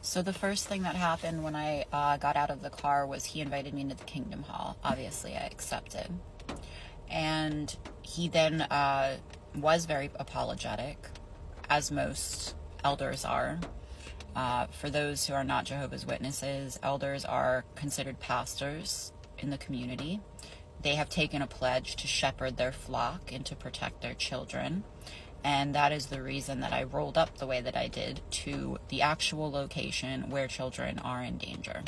So the first thing that happened when I got out of the car was he invited me into the Kingdom Hall. Obviously, I accepted. And he then was very apologetic, as most elders are. For those who are not Jehovah's Witnesses, elders are considered pastors in the community. They have taken a pledge to shepherd their flock and to protect their children. And that is the reason that I rolled up the way that I did to the actual location where children are in danger.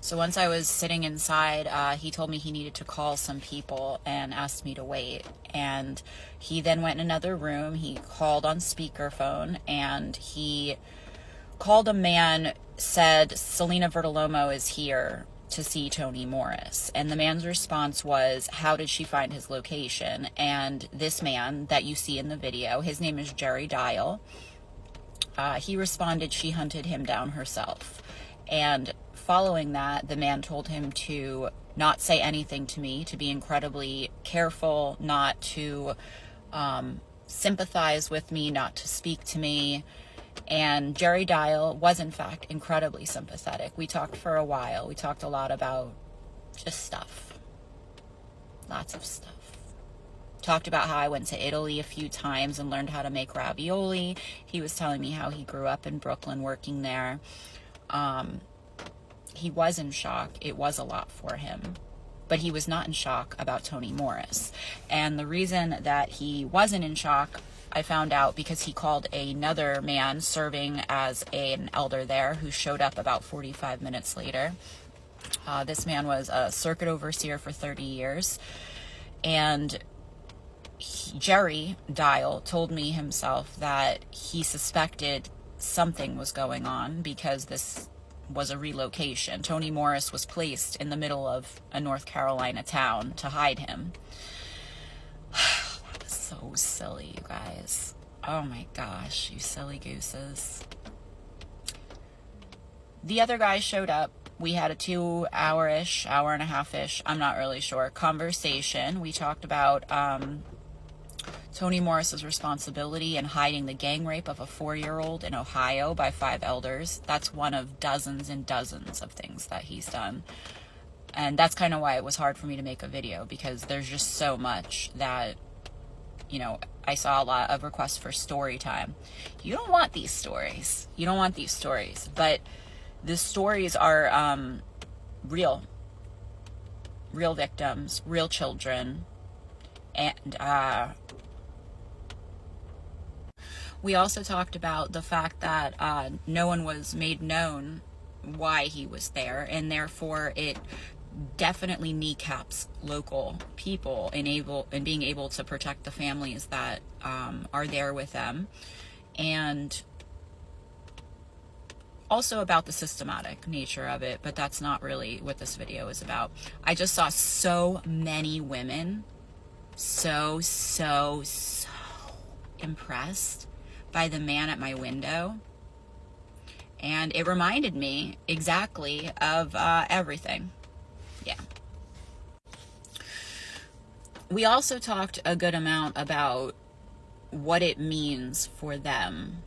So once I was sitting inside, he told me he needed to call some people and asked me to wait. And he then went in another room. He called on speakerphone and he called a man, said, "Salena Vertolomo is here to see Tony Morris." And the man's response was, how did she find his location? And this man that you see in the video, his name is Jerry Dial, he responded she hunted him down herself. And following that, the man told him to not say anything to me, to be incredibly careful, not to sympathize with me, not to speak to me. And Jerry Dial was, in fact, incredibly sympathetic. We talked for a while. We talked a lot about just stuff. Lots of stuff. Talked about how I went to Italy a few times and learned how to make ravioli. He was telling me how he grew up in Brooklyn working there. He was in shock. It was a lot for him. But he was not in shock about Tony Morris. And the reason that he wasn't in shock, I found out because he called another man serving as an elder there who showed up about 45 minutes later. This man was a circuit overseer for 30 years. And Jerry Dial told me himself that he suspected something was going on because this was a relocation. Tony Morris was placed in the middle of a North Carolina town to hide him. That was so silly, you guys. Oh my gosh, you silly gooses. The other guy showed up. We had a 2-hour-ish, hour and a half-ish, I'm not really sure, conversation. We talked about Tony Morris's responsibility in hiding the gang rape of a 4-year-old in Ohio by 5 elders. That's one of dozens and dozens of things that he's done. And that's kind of why it was hard for me to make a video, because there's just so much that, you know, I saw a lot of requests for story time. You don't want these stories. You don't want these stories. But the stories are real. Real victims, real children. And we also talked about the fact that no one was made known why he was there, and therefore it definitely kneecaps local people in being able to protect the families that are there with them. And also about the systematic nature of it, but that's not really what this video is about. I just saw so many women so impressed by the man at my window, and it reminded me exactly of everything. Yeah. We also talked a good amount about what it means for them,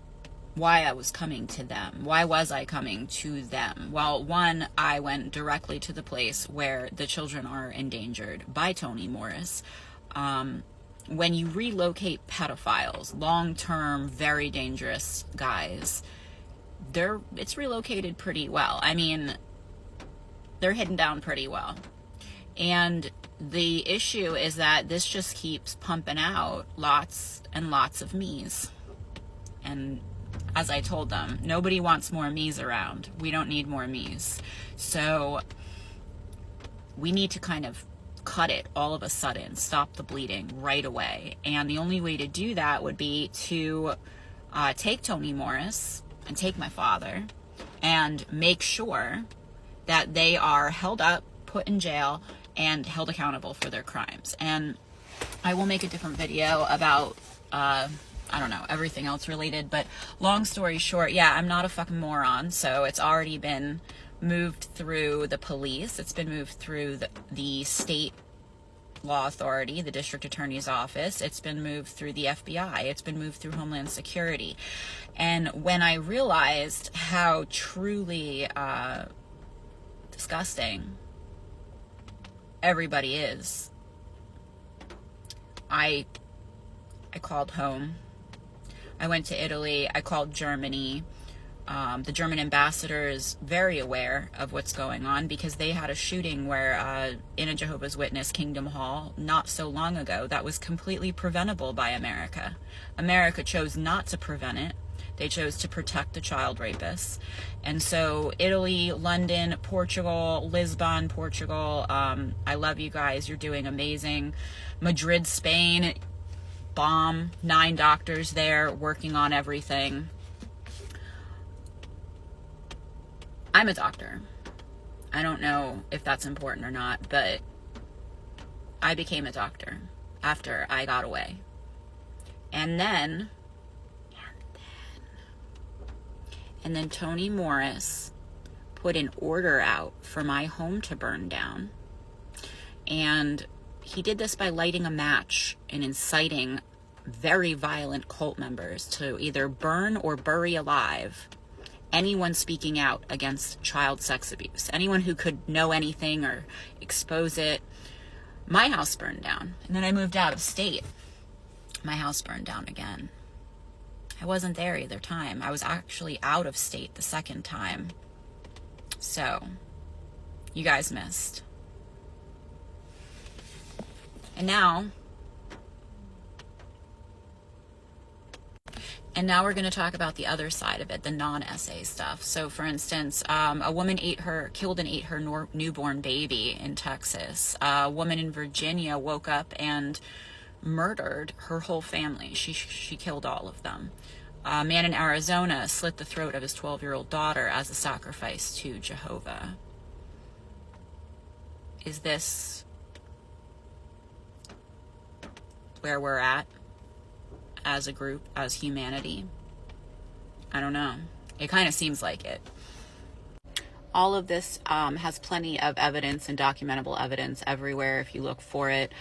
why I was coming to them. Why was I coming to them? Well, one, I went directly to the place where the children are endangered by Tony Morris. When you relocate pedophiles, long-term, very dangerous guys, it's relocated pretty well. I mean, they're hidden down pretty well. And the issue is that this just keeps pumping out lots and lots of me's. And as I told them, nobody wants more me's around. We don't need more me's. So we need to kind of cut it all of a sudden, stop the bleeding right away. And the only way to do that would be to take Tony Morris and take my father and make sure that they are held up, put in jail, and held accountable for their crimes. And I will make a different video about I don't know, everything else related, but long story short, yeah, I'm not a fucking moron. So it's already been moved through the police. It's been moved through the state law authority, the district attorney's office. It's been moved through the FBI. It's been moved through Homeland Security. And when I realized how truly disgusting everybody is. I called home. I went to Italy. I called Germany. The German ambassador is very aware of what's going on because they had a shooting where in a Jehovah's Witness Kingdom Hall not so long ago that was completely preventable by America. America chose not to prevent it. They chose to protect the child rapists. And so Italy, London, Portugal, Lisbon, Portugal, I love you guys. You're doing amazing. Madrid, Spain, bomb. 9 doctors there working on everything. I'm a doctor. I don't know if that's important or not, but I became a doctor after I got away. And then Toni Morris put an order out for my home to burn down. And he did this by lighting a match and inciting very violent cult members to either burn or bury alive anyone speaking out against child sex abuse, anyone who could know anything or expose it. My house burned down. And then I moved out of state. My house burned down again. I wasn't there either time. I was actually out of state the second time. So, you guys missed. And now we're going to talk about the other side of it, the non-essay stuff. So, for instance, a woman killed and ate her newborn baby in Texas. A woman in Virginia woke up and murdered her whole family. She killed all of them. A man in Arizona slit the throat of his 12-year-old daughter as a sacrifice to Jehovah. Is this where we're at as a group, as humanity? I don't know. It kind of seems like it. All of this has plenty of evidence and documentable evidence everywhere if you look for it.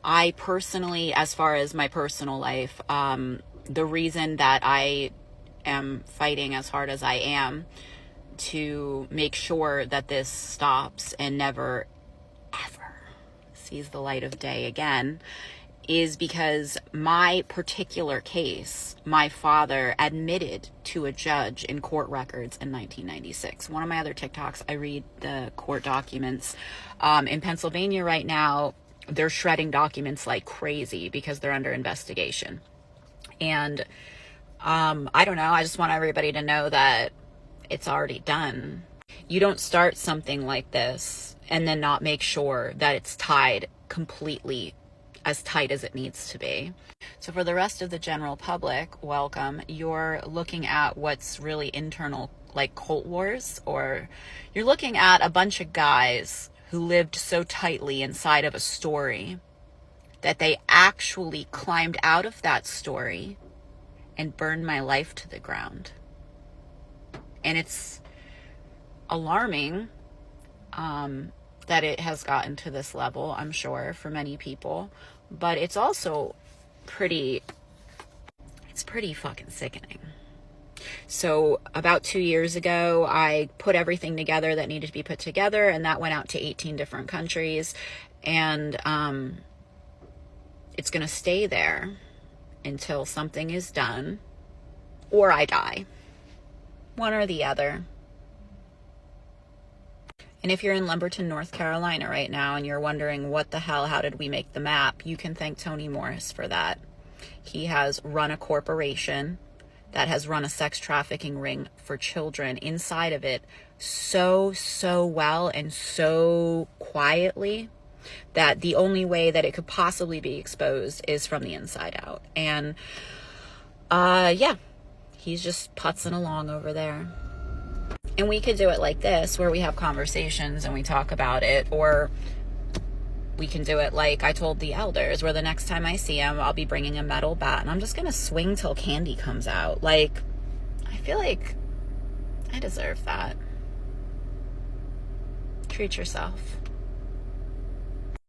I personally, as far as my personal life, the reason that I am fighting as hard as I am to make sure that this stops and never, ever sees the light of day again is because my particular case, my father admitted to a judge in court records in 1996. One of my other TikToks, I read the court documents. In Pennsylvania right now, they're shredding documents like crazy because they're under investigation. And I don't know, I just want everybody to know that it's already done. You don't start something like this and then not make sure that it's tied completely as tight as it needs to be. So for the rest of the general public, welcome. You're looking at what's really internal, like cult wars, or you're looking at a bunch of guys who lived so tightly inside of a story that they actually climbed out of that story and burned my life to the ground. And it's alarming that it has gotten to this level, I'm sure, for many people. But it's also pretty fucking sickening. So about 2 years ago, I put everything together that needed to be put together, and that went out to 18 different countries. And it's going to stay there until something is done or I die. One or the other. And if you're in Lumberton, North Carolina right now and you're wondering what the hell, how did we make the map, you can thank Toni Morris for that. He has run a corporation that has run a sex trafficking ring for children inside of it so well and so quietly that the only way that it could possibly be exposed is from the inside out. And yeah, he's just putzing along over there. And we could do it like this, where we have conversations and we talk about it, or we can do it like I told the elders, where the next time I see him, I'll be bringing a metal bat and I'm just going to swing till candy comes out. Like, I feel like I deserve that. Treat yourself.